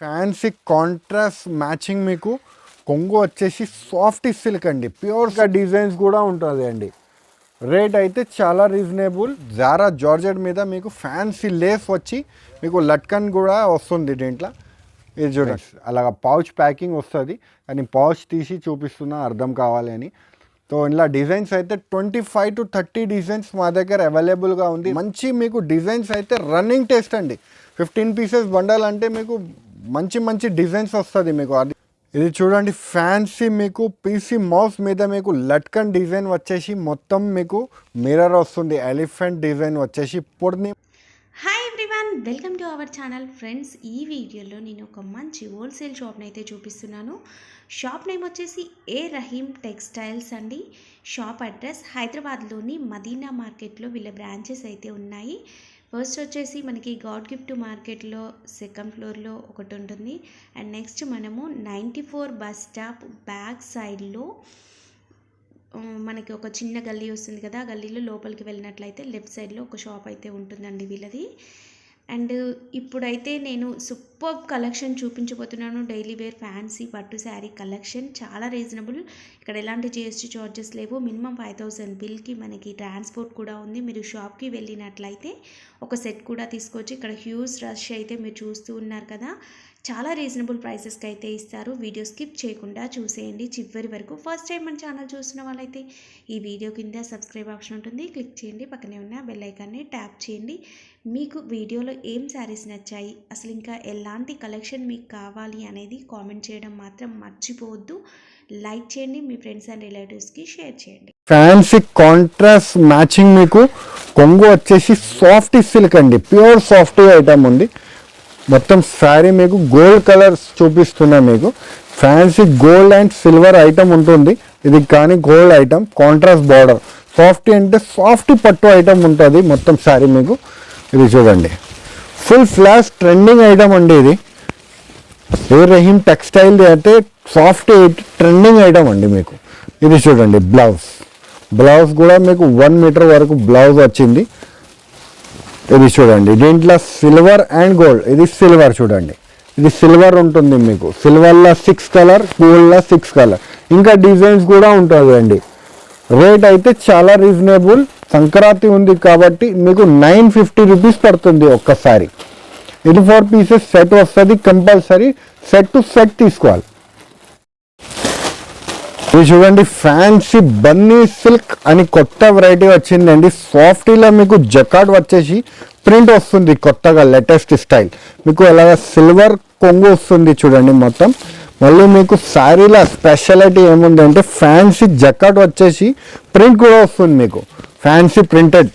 Fancy contrast matching మీకు కొంగు వచ్చేసి సాఫ్ట్ సిల్క్ అండి, ప్యూర్గా డిజైన్స్ కూడా ఉంటుంది అండి. రేట్ అయితే చాలా రీజనబుల్. జారా జార్జెట్ మీద మీకు ఫ్యాన్సీ లేస్ వచ్చి మీకు లట్కన్ కూడా వస్తుంది దీంట్లో. ఇది చూడండి, అలాగ పౌచ్ ప్యాకింగ్ వస్తుంది, కానీ పౌచ్ తీసి చూపిస్తున్నా అర్థం కావాలి అని. సో ఇలా డిజైన్స్ అయితే 25 to 30 డిజైన్స్ మా దగ్గర అవైలబుల్గా ఉంది. మంచి మీకు డిజైన్స్ అయితే రన్నింగ్ టెస్ట్ అండి. 15 పీసెస్ బండల్ అంటే మీకు మంచి మంచి డిజైన్స్ వస్తుంది మీకు. అది ఇది చూడండి, ఫ్యాన్సీ మీకు పీసీ మౌస్ మీద మీకు లట్కన్ డిజైన్ వచ్చేసి మొత్తం మీకు మిర్రర్ వస్తుంది, ఎలిఫెంట్ డిజైన్ వచ్చేసి పొడిని. Hi everyone, welcome to our channel. Friends, ఈ వీడియోలో నేను ఒక మంచి హోల్సేల్ షాప్ని అయితే చూపిస్తున్నాను. షాప్ నేమ్ వచ్చేసి ఏ రహీమ్ టెక్స్టైల్స్ అండి. షాప్ అడ్రస్ హైదరాబాద్లోని మదీనా మార్కెట్లో వీళ్ళ బ్రాంచెస్ అయితే ఉన్నాయి. ఫస్ట్ వచ్చేసి మనకి గాడ్ గిఫ్ట్ మార్కెట్లో సెకండ్ ఫ్లోర్లో ఒకటి ఉంటుంది. అండ్ నెక్స్ట్ మనము 94 బస్ స్టాప్ బ్యాక్ సైడ్లో మనకి ఒక చిన్న గల్లీ వస్తుంది కదా, ఆ గల్లీలో లోపలికి వెళ్ళినట్లయితే లెఫ్ట్ సైడ్లో ఒక షాప్ అయితే ఉంటుందండి వీళ్ళది. అండ్ ఇప్పుడైతే నేను సూపర్ కలెక్షన్ చూపించబోతున్నాను. డైలీ వేర్ ఫ్యాన్సీ పట్టు శారీ కలెక్షన్ చాలా రీజనబుల్. ఇక్కడ ఎలాంటి జిఎస్టీ చార్జెస్ లేవు. మినిమం 5000 బిల్కి మనకి ట్రాన్స్పోర్ట్ కూడా ఉంది. మీరు షాప్కి వెళ్ళినట్లయితే ఒక సెట్ కూడా తీసుకోవచ్చు. ఇక్కడ హ్యూజ్ రష్ అయితే మీరు చూస్తూ ఉన్నారు కదా, చాలా రీజనబుల్ ప్రైసెస్కి అయితే ఇస్తారు. వీడియో స్కిప్ చేయకుండా చూసేయండి చివరి వరకు. ఫస్ట్ టైం మన ఛానల్ చూసిన వాళ్ళైతే ఈ వీడియో కింద సబ్స్క్రైబ్ ఆప్షన్ ఉంటుంది, క్లిక్ చేయండి. పక్కనే ఉన్న బెల్ ఐకాన్ని ట్యాప్ చేయండి. మీకు వీడియోలో ఏం శారీస్ నచ్చాయి, అసలు ఇంకా ఎలాంటి కలెక్షన్ మీకు కావాలి అనేది కామెంట్ చేయడం మాత్రం మర్చిపోవద్దు. లైక్ చేయండి, మీ ఫ్రెండ్స్ అండ్ రిలేటివ్స్కి షేర్ చేయండి. ఫ్యాన్సీ కాంట్రాస్ట్ మ్యాచింగ్ మీకు కొంగు వచ్చేసి సాఫ్ట్ సిల్క్ అండి, ప్యూర్ సాఫ్ట్ ఐటమ్ ఉంది. మొత్తం శారీ మీకు గోల్డ్ కలర్స్ చూపిస్తున్నా. మీకు fancy gold and silver item ఉంటుంది ఇది, కానీ gold item contrast border. Soft అంటే సాఫ్ట్ పట్టు ఐటమ్ ఉంటుంది మొత్తం శారీ మీకు. ఇది చూడండి, ఫుల్ ఫ్లాష్ ట్రెండింగ్ ఐటమ్ అండి ఇది. ఏ రహీమ్ టెక్స్టైల్ అయితే సాఫ్ట్ ట్రెండింగ్ ఐటమ్ అండి మీకు. ఇది చూడండి, బ్లౌజ్ కూడా మీకు 1 మీటర్ వరకు బ్లౌజ్ వచ్చింది. ఇది చూడండి, దీంట్లో సిల్వర్ అండ్ గోల్డ్. ఇది సిల్వర్ చూడండి, ఇది సిల్వర్ ఉంటుంది మీకు. సిల్వర్లో 6 కలర్, గోల్డ్లో 6 కలర్, ఇంకా డిజైన్స్ కూడా ఉంటుంది అండి. రేట్ అయితే చాలా రీజనబుల్. సంక్రాంతి ఉంది కాబట్టి మీకు 950 రూపీస్ పడుతుంది ఒక్కసారి. ఇది 4 పీసెస్ సెట్ వస్తుంది, కంపల్సరీ సెట్ టు సెట్ తీసుకోవాలి. ఇది చూడండి, ఫ్యాన్సీ బన్నీ సిల్క్ అని కొత్త వెరైటీ వచ్చిందండి. సాఫ్టీలో మీకు జకాట్ వచ్చేసి ప్రింట్ వస్తుంది కొత్తగా, లేటెస్ట్ స్టైల్. మీకు ఎలాగ సిల్వర్ కొంగు వస్తుంది చూడండి మొత్తం. మళ్ళీ మీకు శారీలో స్పెషాలిటీ ఏముందంటే ఫ్యాన్సీ జకాట్ వచ్చేసి ప్రింట్ కూడా వస్తుంది మీకు, ఫ్యాన్సీ ప్రింటెడ్.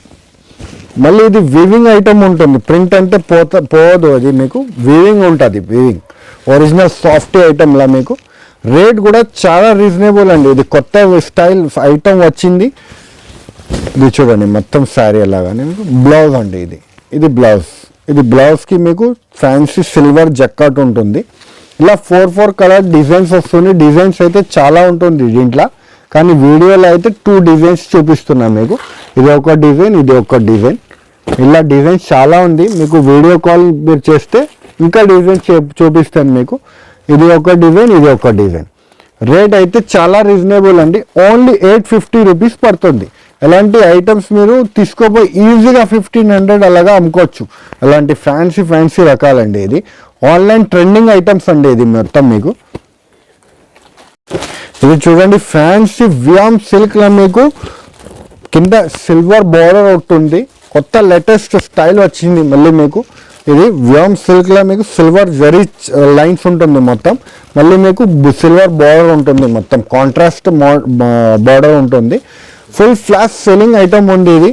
మళ్ళీ ఇది వీవింగ్ ఐటమ్ ఉంటుంది, ప్రింట్ అంటే పోదు, అది మీకు వీవింగ్ ఉంటుంది. వీవింగ్ ఒరిజినల్ సాఫ్టీ ఐటమ్లా మీకు. రేట్ కూడా చాలా రీజనబుల్ అండి. ఇది కొత్త స్టైల్ ఐటమ్ వచ్చింది. ఇది చూడండి, మొత్తం శారీ అలాగానే మీకు బ్లౌజ్ అండి. ఇది బ్లౌజ్కి మీకు ఫ్యాన్సీ సిల్వర్ జక్కాట్ ఉంటుంది. ఇలా 4 కలర్ డిజైన్స్ వస్తుంది. డిజైన్స్ అయితే చాలా ఉంటుంది దీంట్లో, కానీ వీడియోలో అయితే 2 డిజైన్స్ చూపిస్తున్నాను మీకు. ఇది ఒక డిజైన్, ఇది ఒక డిజైన్. ఇలా డిజైన్స్ చాలా ఉంది. మీకు వీడియో కాల్ మీరు చేస్తే ఇంకా డిజైన్స్ చూపిస్తాను మీకు. ఇది ఒక డిజైన్, ఇది ఒక డిజైన్. రేట్ అయితే చాలా రీజనబుల్ అండి. ఓన్లీ 850 రూపీస్ పడుతుంది. ఎలాంటి ఐటమ్స్ మీరు తీసుకోపోయి ఈజీగా 1500 అలాగా అమ్ముకోవచ్చు. అలాంటి ఫ్యాన్సీ రకాలండి. ఇది ఆన్లైన్ ట్రెండింగ్ ఐటమ్స్ అండి ఇది మొత్తం మీకు. ఇది చూడండి, ఫ్యాన్సీ వ్యామ్ సిల్క్లో మీకు కింద సిల్వర్ బార్డర్ ఉంటుంది. కొత్త లేటెస్ట్ స్టైల్ వచ్చింది మళ్ళీ మీకు. ఇది వ్యామ్ సిల్క్లో మీకు సిల్వర్ జరీ లైన్స్ ఉంటుంది మొత్తం. మళ్ళీ మీకు సిల్వర్ బార్డర్ ఉంటుంది మొత్తం, కాంట్రాస్ట్ బార్డర్ ఉంటుంది. ఫుల్ ఫ్లాష్ సెల్లింగ్ ఐటమ్ ఉంది ఇది.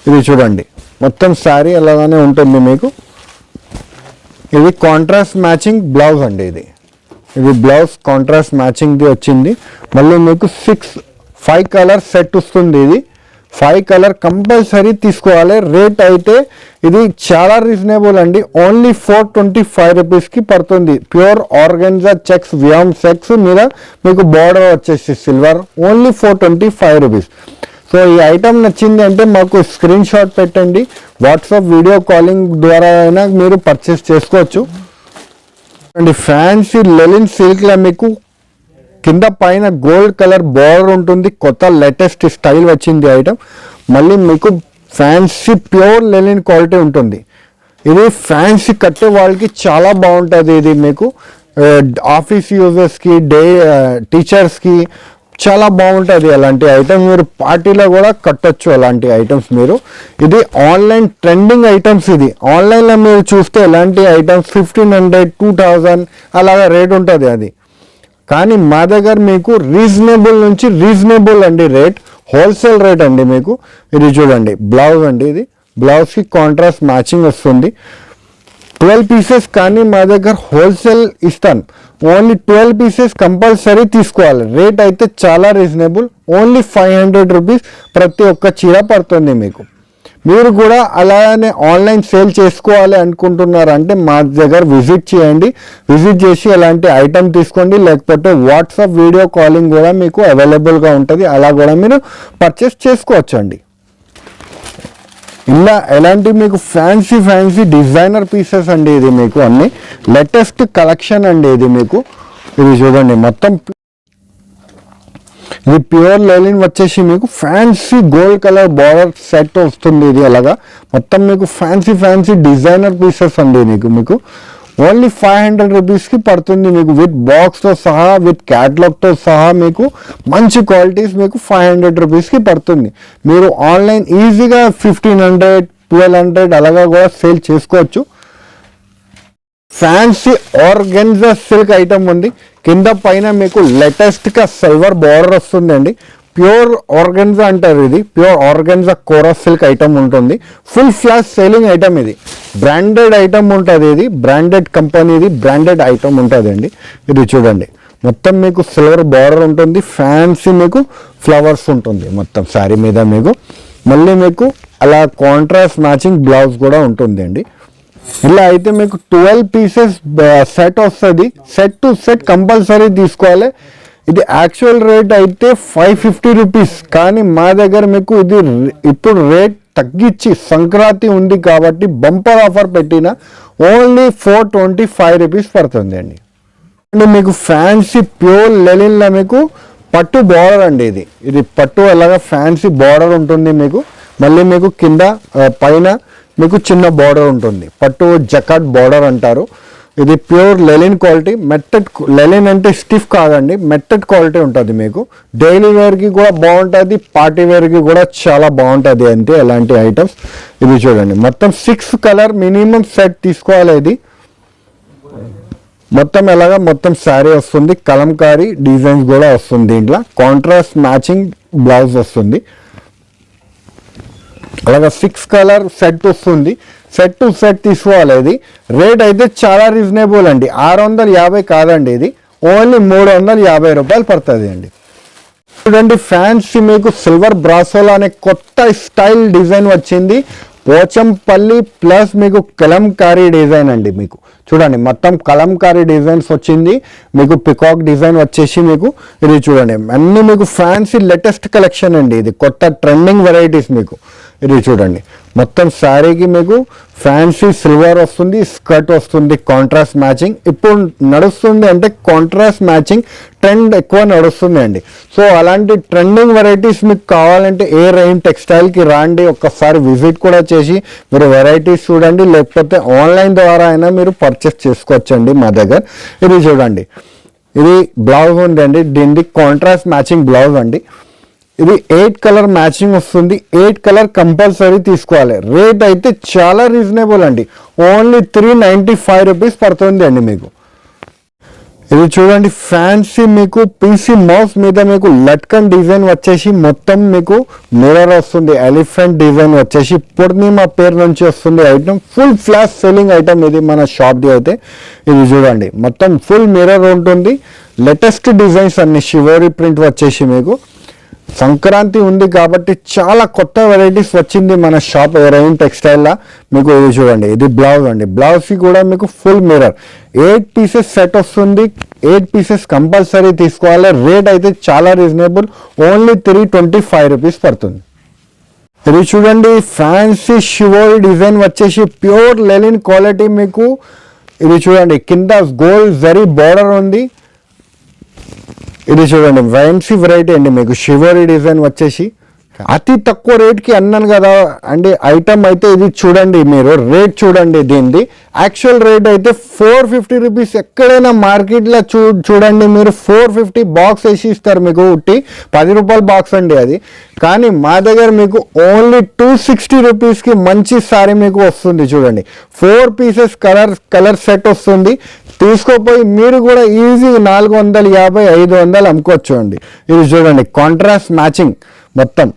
ఇది చూడండి, మొత్తం శారీ అలాగానే ఉంటుంది మీకు. ఇది కాంట్రాస్ట్ మ్యాచింగ్ బ్లౌజ్ అండి. ఇది బ్లౌజ్ కాంట్రాస్ట్ మ్యాచింగ్ది వచ్చింది. మళ్ళీ మీకు 5 కలర్ సెట్ వస్తుంది. ఇది 5 కలర్ కంపల్సరీ తీసుకోవాలి. రేట్ అయితే ఇది చాలా రీజనబుల్ అండి. ఓన్లీ 425 రూపీస్కి పడుతుంది. ప్యూర్ ఆర్గెన్జా చెక్స్ వ్యామ్ చెక్స్ మీద మీకు బార్డర్ వచ్చేసి సిల్వర్. Only 425 rupees. సో ఈ ఐటమ్ నచ్చింది అంటే మాకు స్క్రీన్ షాట్ పెట్టండి. వాట్సాప్ వీడియో కాలింగ్ ద్వారా అయినా మీరు పర్చేస్ చేసుకోవచ్చు. అండ్ ఫ్యాన్సీ లెలిన్ సిల్క్లో మీకు కింద పైన గోల్డ్ కలర్ బార్డర్ ఉంటుంది, కొత్త లేటెస్ట్ స్టైల్ వచ్చింది ఐటమ్. మళ్ళీ మీకు ఫ్యాన్సీ ప్యూర్ లెలిన్ క్వాలిటీ ఉంటుంది. ఇది ఫ్యాన్సీ కట్టే వాళ్ళకి చాలా బాగుంటుంది. ఇది మీకు ఆఫీస్ యూజర్స్కి, టీచర్స్కి చాలా బాగుంటుంది. అలాంటి ఐటమ్స్ మీరు పార్టీలో కూడా కట్టొచ్చు అలాంటి ఐటమ్స్ మీరు. ఇది ఆన్లైన్ ట్రెండింగ్ ఐటమ్స్. ఇది ఆన్లైన్లో మీరు చూస్తే ఇలాంటి ఐటమ్స్ 1500, 2000 అలాగా రేట్ ఉంటుంది అది. కానీ మా దగ్గర మీకు రీజనబుల్ అండి రేట్, హోల్సేల్ రేట్ అండి మీకు. ఇది చూడండి బ్లౌజ్ అండి, ఇది బ్లౌజ్కి కాంట్రాస్ట్ మ్యాచింగ్ వస్తుంది. 12 పీసెస్ కానీ మా దగ్గర హోల్సేల్ ఇస్తాను. ఓన్లీ 12 పీసెస్ కంపల్సరీ తీసుకోవాలి. రేట్ అయితే చాలా రీజనబుల్, ఓన్లీ 500 రూపీస్ ప్రతి ఒక్క చీర పడుతుంది మీకు. మీరు కూడా అలానే ఆన్లైన్ సేల్ చేసుకోవాలి అనుకుంటున్నారంటే మా దగ్గర విజిట్ చేయండి. విజిట్ చేసి అలాంటి ఐటమ్ తీసుకోండి. లేకపోతే వాట్సాప్ వీడియో కాలింగ్ కూడా మీకు అవైలబుల్గా ఉంటుంది, అలా కూడా మీరు పర్చేస్ చేసుకోవచ్చు అండి. ఇలా ఎలాంటి మీకు ఫ్యాన్సీ డిజైనర్ పీసెస్ అండి. ఇది మీకు అన్ని లేటెస్ట్ కలెక్షన్ అండి. ఇది మీకు ఇది చూడండి మొత్తం ఇది ప్యూర్ లెలిన్ వచ్చేసి మీకు fancy gold colour border set వస్తుంది. ఇది అలాగా మొత్తం మీకు ఫ్యాన్సీ డిజైనర్ పీసెస్ అండి. మీకు ఓన్లీ 500 రూపీస్కి పడుతుంది మీకు, విత్ బాక్స్తో సహా, విత్ క్యాటలాగ్తో సహా మీకు మంచి క్వాలిటీస్ మీకు 500 రూపీస్కి పడుతుంది. మీరు ఆన్లైన్ ఈజీగా 1500, 1200 అలాగా కూడా సేల్ చేసుకోవచ్చు. ఫ్యాన్సీ ఆర్గెన్జా సిల్క్ ఐటమ్ ఉంది. కింద పైన మీకు లేటెస్ట్గా సిల్వర్ బార్డర్ వస్తుందండి. ప్యూర్ ఆర్గెన్జా అంటారు. ఇది pure organza kora silk item ఉంటుంది. Full flash selling item. ఇది బ్రాండెడ్ ఐటమ్ ఉంటుంది. ఇది బ్రాండెడ్ కంపెనీది బ్రాండెడ్ ఐటమ్ ఉంటుంది అండి. ఇది చూడండి మొత్తం మీకు సిల్వర్ బార్డర్ ఉంటుంది. ఫ్యాన్సీ మీకు ఫ్లవర్స్ ఉంటుంది మొత్తం శారీ మీద మీకు. మళ్ళీ మీకు అలా కాంట్రాస్ట్ మ్యాచింగ్ బ్లౌజ్ కూడా ఉంటుంది అండి. ఇలా అయితే మీకు 12 పీసెస్ సెట్ వస్తుంది. సెట్ టు సెట్ కంపల్సరీ తీసుకోవాలి. ఇది యాక్చువల్ రేట్ అయితే 550 రూపీస్, కానీ మా దగ్గర మీకు ఇది ఇప్పుడు రేట్ తగ్గించి సంక్రాంతి ఉంది కాబట్టి బంపర్ ఆఫర్ పెట్టిన ఓన్లీ 425 రూపీస్ పడుతుంది అండి. మీకు ఫ్యాన్సీ ప్యూర్ లెలిన్లో మీకు పట్టు బార్డర్ అండి. ఇది పట్టు అలాగా ఫ్యాన్సీ బార్డర్ ఉంటుంది మీకు. మళ్ళీ మీకు కింద పైన మీకు చిన్న బార్డర్ ఉంటుంది. పట్టు జకాట్ బార్డర్ అంటారు. ఇది ప్యూర్ లెలిన్ క్వాలిటీ. మెట్టెడ్ లెలిన్ అంటే స్టిఫ్ కాదండి, మెట్టెడ్ క్వాలిటీ ఉంటుంది మీకు. డైలీ వేర్కి కూడా బాగుంటుంది, పార్టీ వేర్కి కూడా చాలా బాగుంటుంది అంతే ఎలాంటి ఐటమ్స్. ఇది చూడండి మొత్తం 6 కలర్ మినిమం సెట్ తీసుకోవాలి. ఇది మొత్తం ఎలాగా మొత్తం శారీ వస్తుంది. కలంకారీ డిజైన్స్ కూడా వస్తుంది. దీంట్లో కాంట్రాస్ట్ మ్యాచింగ్ బ్లౌజ్ వస్తుంది. అలాగా 6 కలర్ సెట్ వస్తుంది. సెట్ టు సెట్ తీసుకోవాలి. ఇది రేట్ అయితే చాలా రీజనబుల్ అండి. 650 కాదండి, ఇది ఓన్లీ 350 రూపాయలు పడుతుంది అండి. చూడండి ఫ్యాన్సీ మీకు సిల్వర్ బ్రాసోలా అనే కొత్త స్టైల్ డిజైన్ వచ్చింది. పోచంపల్లి ప్లస్ మీకు కలంకారీ డిజైన్ అండి. మీకు చూడండి మొత్తం కలంకారీ డిజైన్స్ వచ్చింది. మీకు పికాక్ డిజైన్ వచ్చేసి మీకు ఇది చూడండి అన్నీ మీకు ఫ్యాన్సీ లేటెస్ట్ కలెక్షన్ అండి. ఇది కొత్త ట్రెండింగ్ వెరైటీస్ మీకు. ఇది చూడండి మొత్తం శారీకి మీకు ఫ్యాన్సీ సిల్వర్ వస్తుంది, స్కర్ట్ వస్తుంది, కాంట్రాస్ట్ మ్యాచింగ్. ఇప్పుడు నడుస్తుంది అంటే కాంట్రాస్ట్ మ్యాచింగ్ ట్రెండ్ ఎక్కువ నడుస్తుంది అండి. సో అలాంటి ట్రెండింగ్ వెరైటీస్ మీకు కావాలంటే ఏ రైన్ టెక్స్టైల్కి రాండి, ఒక్కసారి విజిట్ కూడా చేసి మీరు వెరైటీస్ చూడండి. లేకపోతే ఆన్లైన్ ద్వారా అయినా మీరు పర్చేస్ చేసుకోవచ్చండి మా దగ్గర. ఇది చూడండి ఇది బ్లౌజ్ ఉందండి. దీనికి కాంట్రాస్ట్ మ్యాచింగ్ బ్లౌజ్ అండి. ఇది 8 కలర్ మ్యాచింగ్ వస్తుంది. 8 కలర్ కంపల్సరీ తీసుకోవాలి. రేట్ అయితే చాలా రీజనబుల్ అండి. ఓన్లీ 395 రూపీస్ పడుతుంది అండి మీకు. ఇది చూడండి ఫ్యాన్సీ మీకు పీసీ మౌస్ మీద మీకు లట్కన్ డిజైన్ వచ్చేసి మొత్తం మీకు మిర్రర్ వస్తుంది. ఎలిఫెంట్ డిజైన్ వచ్చేసి పూర్ణిమ పేరు నుంచి వస్తుంది item. Full flash selling item ఇది మన షాప్ది అయితే. ఇది చూడండి మొత్తం ఫుల్ మిర్రర్ ఉంటుంది. లేటెస్ట్ డిజైన్స్ అన్ని షివోరీ ప్రింట్ వచ్చేసి మీకు. సంక్రాంతి ఉంది కాబట్టి చాలా కొత్త వెరైటీస్ వచ్చింది మన షాప్ రైన్ టెక్స్టైల్లో. మీకు ఇది చూడండి ఇది బ్లౌజ్ అండి. బ్లౌజ్కి కూడా మీకు ఫుల్ మిర్రర్ 8 పీసెస్ సెట్ వస్తుంది. 8 పీసెస్ కంపల్సరీ తీసుకోవాలి. రేట్ అయితే చాలా రీజనబుల్, ఓన్లీ 325 రూపీస్ పడుతుంది. ఇది చూడండి ఫ్యాన్సీ షివోరీ డిజైన్ వచ్చేసి ప్యూర్ లెలిన్ క్వాలిటీ మీకు ఇది చూడండి కింద గోల్డ్ జరీ బార్డర్ ఉంది. ఇది చూడండి ఫ్యాన్సీ వెరైటీ అండి, మీకు షివరీ డిజైన్ వచ్చేసి అతి తక్కువ రేట్కి అన్నాను కదా అండి. ఐటమ్ అయితే ఇది చూడండి, మీరు రేట్ చూడండి దీనిది. యాక్చువల్ రేట్ అయితే 450 రూపీస్. ఎక్కడైనా మార్కెట్లో చూడండి మీరు 450 బాక్స్ వేసి ఇస్తారు మీకు, ఉట్టి 10 రూపాయల బాక్స్ అండి అది. కానీ మా దగ్గర మీకు ఓన్లీ 260 రూపీస్కి మంచి సారీ మీకు వస్తుంది. చూడండి 4 పీసెస్ కలర్ సెట్ వస్తుంది. తీసుకోపోయి మీరు కూడా ఈజీ 450 500 అమ్ముకోవచ్చు అండి. ఇది చూడండి కాంట్రాస్ట్ మ్యాచింగ్ మొత్తం.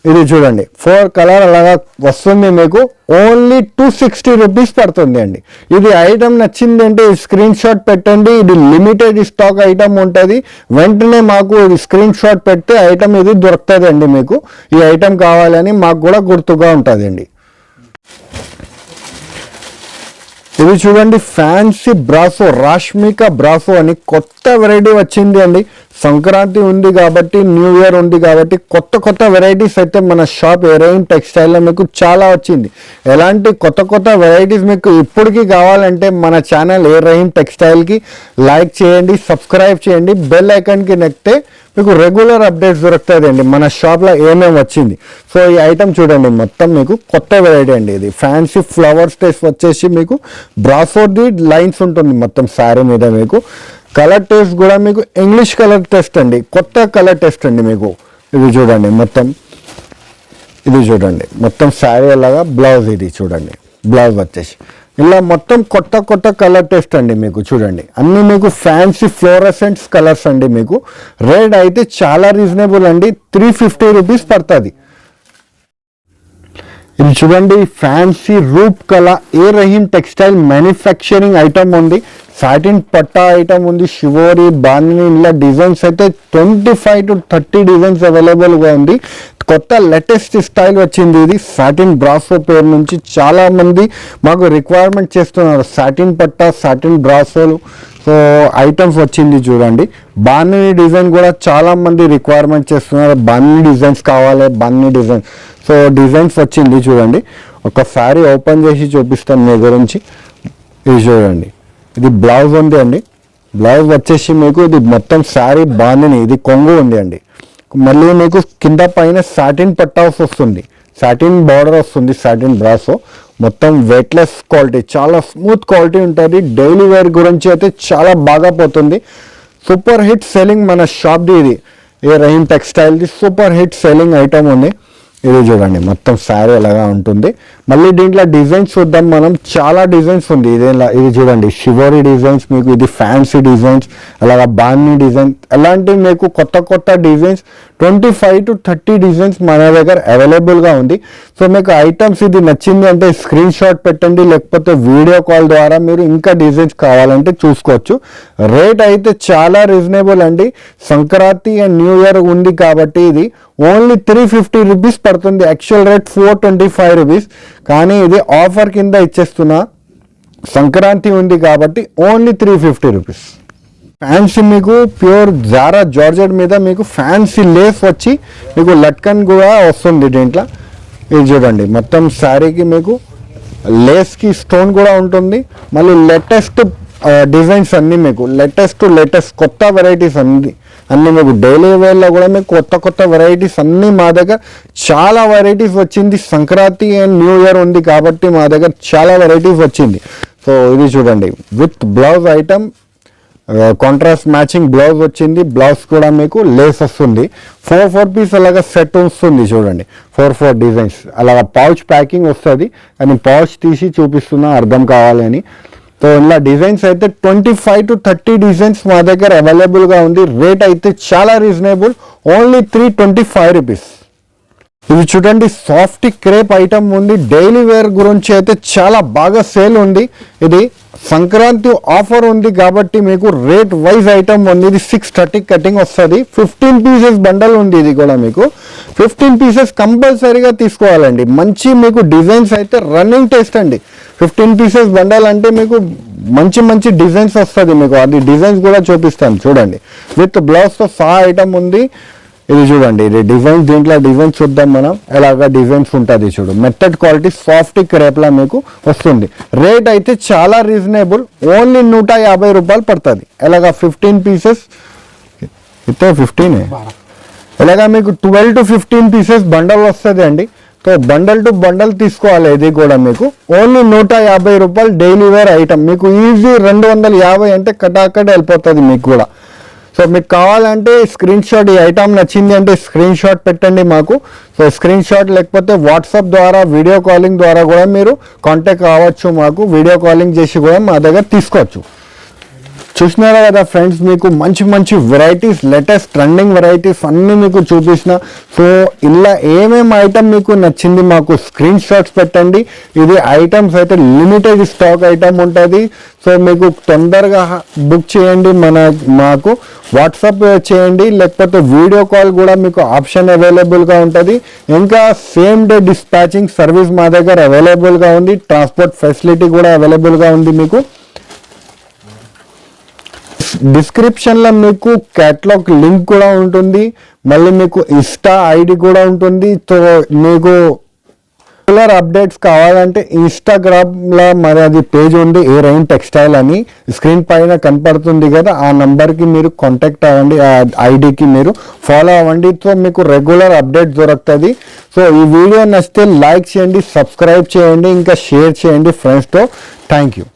ఇది చూడండి 4 కలర్ అలాగా వస్తుంది మీకు, ఓన్లీ 260 రూపీస్ పడుతుంది అండి. ఇది ఐటమ్ నచ్చింది అంటే స్క్రీన్ షాట్ పెట్టండి. ఇది లిమిటెడ్ స్టాక్ ఐటమ్ ఉంటుంది. వెంటనే మాకు ఇది స్క్రీన్ షాట్ పెడితే ఐటమ్ ఇది దొరుకుతుంది అండి. మీకు ఈ ఐటమ్ కావాలని మాకు కూడా గుర్తుగా ఉంటుంది అండి. ఇది చూడండి ఫ్యాన్సీ బ్రాసో, రాష్మిక బ్రాసో అని కొత్త వెరైటీ వచ్చింది అండి. సంక్రాంతి ఉంది కాబట్టి, న్యూ ఇయర్ ఉంది కాబట్టి కొత్త వెరైటీస్ అయితే మన షాప్ ఎరైన్ టెక్స్టైల్లో మీకు చాలా వచ్చింది. ఎలాంటి కొత్త వెరైటీస్ మీకు ఇప్పటికీ కావాలంటే మన ఛానల్ ఎరైన్ టెక్స్టైల్కి లైక్ చేయండి, సబ్స్క్రైబ్ చేయండి, బెల్ ఐకాన్కి నెక్కితే మీకు రెగ్యులర్ అప్డేట్స్ దొరుకుతుంది అండి మన షాప్లో ఏమేమి వచ్చింది. సో ఈ ఐటమ్ చూడండి మొత్తం మీకు కొత్త వెరైటీ అండి. ఇది ఫ్యాన్సీ ఫ్లవర్స్ టేస్ట్ వచ్చేసి మీకు బ్రాసోది లైన్స్ ఉంటుంది మొత్తం శారీ మీద. మీకు కలర్ టేస్ట్ కూడా మీకు ఇంగ్లీష్ కలర్ టెస్ట్ అండి, కొత్త కలర్ టెస్ట్ అండి మీకు. ఇది చూడండి మొత్తం, ఇది చూడండి మొత్తం శారీ అలాగా బ్లౌజ్. ఇది చూడండి బ్లౌజ్ వచ్చేసి ఇలా మొత్తం కొత్త కలర్ టెస్ట్ అండి మీకు. చూడండి అన్నీ మీకు ఫ్యాన్సీ ఫ్లోరసెంట్స్ కలర్స్ అండి. మీకు రేట్ అయితే చాలా రీజనబుల్ అండి, 350 రూపీస్ పడుతుంది. ఇది చూడండి ఫ్యాన్సీ రూప్ కళ ఏ రహీం టెక్స్టైల్ మ్యానుఫ్యాక్చరింగ్ ఐటమ్ ఉంది. సాటిన్ పట్టా ఐటమ్ ఉంది, షివోరీ బాందిని ఇలా డిజైన్స్ అయితే 25 to 30 డిజైన్స్ అవైలబుల్గా ఉంది. కొత్త లేటెస్ట్ స్టైల్ వచ్చింది. ఇది సాటిన్ బ్రాసో పేరు నుంచి చాలా మంది మాకు రిక్వైర్మెంట్ చేస్తున్నారు. సాటిన్ పట్టా, సాటిన్ బ్రాసోలు సో ఐటమ్స్ వచ్చింది చూడండి. బాందిని డిజైన్ కూడా చాలా మంది రిక్వైర్మెంట్ చేస్తున్నారు. బాందిని డిజైన్స్ కావాలి, బాందిని డిజైన్. సో డిజైన్స్ వచ్చింది చూడండి. ఒకసారి ఓపెన్ చేసి చూపిస్తాను మీ గురించి. ఇది చూడండి, ఇది బ్లౌజ్ ఉంది అండి. బ్లౌజ్ వచ్చేసి మీకు ఇది మొత్తం శారీ బాందిని, ఇది కొంగు ఉంది అండి. మళ్ళీ మీకు కింద పైన సాటిన్ పట్టాస్ వస్తుంది, సాటిన్ బార్డర్ వస్తుంది, సాటిన్ బ్రాసో. మొత్తం వెయిట్లెస్ క్వాలిటీ, చాలా స్మూత్ క్వాలిటీ ఉంటుంది. డైలీ వేర్ గురించి అయితే చాలా బాగా పోతుంది. సూపర్ హిట్ సెల్లింగ్ మన షాప్ది. ఇది ఏ రహీం టెక్స్టైల్ది సూపర్ హిట్ సెల్లింగ్ ఐటమ్ ఉంది. ఇది చూడండి మొత్తం శారీ అలాగా ఉంటుంది. మళ్ళీ దీంట్లో డిజైన్స్ చూద్దాం మనం, చాలా డిజైన్స్ ఉంది. ఇది చూడండి షివరీ డిజైన్స్ మీకు, ఇది ఫ్యాన్సీ డిజైన్స్, అలాగా బాందిని డిజైన్, అలాంటివి మీకు కొత్త డిజైన్స్ 25 to 30 డిజైన్స్ మన దగ్గర అవైలబుల్గా ఉంది. సో మీకు ఐటమ్స్ ఇది నచ్చింది అంటే స్క్రీన్ షాట్ పెట్టండి, లేకపోతే వీడియో కాల్ ద్వారా మీరు ఇంకా డిజైన్స్ కావాలంటే చూసుకోవచ్చు. రేట్ అయితే చాలా రీజనబుల్ అండి. సంక్రాంతి అండ్ న్యూ ఇయర్ ఉంది కాబట్టి ఇది ఓన్లీ 350 రూపీస్ పడుతుంది. యాక్చువల్ రేట్ 425 రూపీస్, కానీ ఇది ఆఫర్ కింద ఇచ్చేస్తున్నా. సంక్రాంతి ఉంది కాబట్టి ఓన్లీ 350 రూపీస్. ఫ్యాన్సీ మీకు ప్యూర్ జారా జార్జెట్ మీద మీకు ఫ్యాన్సీ లేస్ వచ్చి మీకు లట్కన్ కూడా వస్తుంది దీంట్లో. ఇది చూడండి మొత్తం శారీకి మీకు లేస్కి స్టోన్ కూడా ఉంటుంది. మళ్ళీ లేటెస్ట్ డిజైన్స్ అన్నీ మీకు లేటెస్ట్ కొత్త వెరైటీస్ అన్నీ మీకు డైలీ వేర్లో కూడా మీకు కొత్త వెరైటీస్ అన్నీ మా దగ్గర చాలా వెరైటీస్ వచ్చింది. సంక్రాంతి అండ్ న్యూ ఇయర్ ఉంది కాబట్టి మా దగ్గర చాలా వెరైటీస్ వచ్చింది. సో ఇది చూడండి with blouse item, contrast matching blouse వచ్చింది. బ్లౌజ్ కూడా మీకు లేస్ వస్తుంది. 4 పీస్ అలాగా సెట్ వస్తుంది చూడండి. 4 డిజైన్స్ అలాగా పౌచ్ ప్యాకింగ్ వస్తుంది. కానీ పౌచ్ తీసి చూపిస్తున్నా అర్థం కావాలి అని. సో ఇలా డిజైన్స్ అయితే 25 to 30 డిజైన్స్ మా దగ్గర అవైలబుల్గా ఉంది. రేట్ అయితే చాలా రీజనబుల్, ఓన్లీ 325 రూపీస్. ఇది చూడండి సాఫ్ట్ క్రేప్ ఐటమ్ ఉంది. డైలీ వేర్ గురించి అయితే చాలా బాగా సేల్ ఉంది. ఇది సంక్రాంతి ఆఫర్ ఉంది కాబట్టి మీకు రేట్ వైజ్ ఐటమ్ ఉంది. ఇది 630 కటింగ్ వస్తుంది. 15 పీసెస్ బండల్ ఉంది. ఇది కూడా మీకు 15 పీసెస్ కంపల్సరీగా తీసుకోవాలండి. మంచి మీకు డిజైన్స్ అయితే రన్నింగ్ టేస్ట్ అండి. 15 పీసెస్ బండల్ అంటే మీకు మంచి డిజైన్స్ వస్తుంది మీకు. అది డిజైన్స్ కూడా చూపిస్తాను చూడండి. విత్ బ్లౌజ్తో సహా ఐటమ్ ఉంది. ఇది చూడండి, ఇది డిజైన్స్, దీంట్లో డిజైన్స్ చూద్దాం మనం. ఎలాగా డిజైన్స్ ఉంటుంది చూడు, మెథడ్ క్వాలిటీ సాఫ్ట్ క్రేప్లా మీకు వస్తుంది. రేట్ అయితే చాలా రీజనబుల్, ఓన్లీ 150 రూపాయలు పడుతుంది. ఎలాగా 15 పీసెస్ అయితే 15 ఇలాగా మీకు 12 to 15 పీసెస్ బండల్ వస్తుంది అండి. సో బండల్ టు బండల్ తీసుకోవాలి. ఇది కూడా మీకు ఓన్లీ 150 రూపాయలు డైలీ వేర్ ఐటమ్. మీకు ఈజీ 250 అంటే కటాకట్ వెళ్ళిపోతుంది మీకు కూడా. సో మీకు కావాలంటే స్క్రీన్ షాట్, ఈ ఐటమ్ నచ్చింది అంటే స్క్రీన్ షాట్ పెట్టండి మాకు. సో స్క్రీన్ షాట్ లేకపోతే వాట్సాప్ ద్వారా, వీడియో కాలింగ్ ద్వారా కూడా మీరు కాంటాక్ట్ కావచ్చు మాకు. వీడియో కాలింగ్ చేసి కూడా మా దగ్గర తీసుకోవచ్చు. చూసినారా కదా ఫ్రెండ్స్, మీకు మంచి మంచి వెరైటీస్, లేటెస్ట్ ట్రెండింగ్ వెరైటీస్ అన్నీ మీకు చూపించిన. సో ఇలా ఏమేమి ఐటమ్ మీకు నచ్చింది మాకు స్క్రీన్ షాట్స్ పెట్టండి. ఇది ఐటమ్స్ అయితే లిమిటెడ్ స్టాక్ ఐటమ్ ఉంటుంది. సో మీకు తొందరగా బుక్ చేయండి, మాకు వాట్సాప్ చేయండి, లేకపోతే వీడియో కాల్ కూడా మీకు ఆప్షన్ అవైలబుల్గా ఉంటుంది. ఇంకా సేమ్ డే డిస్పాచింగ్ సర్వీస్ మా దగ్గర అవైలబుల్గా ఉంది. ట్రాన్స్పోర్ట్ ఫెసిలిటీ కూడా అవైలబుల్గా ఉంది మీకు. డిస్క్రిప్షన్లో మీకు క్యాటలాగ్ లింక్ కూడా ఉంటుంది, మళ్ళీ మీకు ఇన్స్టా ఐడి కూడా ఉంటుంది. సో మీకు రెగ్యులర్ అప్డేట్స్ కావాలంటే ఇన్స్టాగ్రామ్లో మరి అది పేజ్ ఉంది, ఏ రైన్ టెక్స్టైల్ అని స్క్రీన్ పైన కనపడుతుంది కదా, ఆ నంబర్కి మీరు కాంటాక్ట్ అవ్వండి, ఆ ఐడికి మీరు ఫాలో అవ్వండి. సో మీకు రెగ్యులర్ అప్డేట్ దొరుకుతుంది. సో ఈ వీడియో నచ్చితే లైక్ చేయండి, సబ్స్క్రైబ్ చేయండి, ఇంకా షేర్ చేయండి ఫ్రెండ్స్తో. Thank you.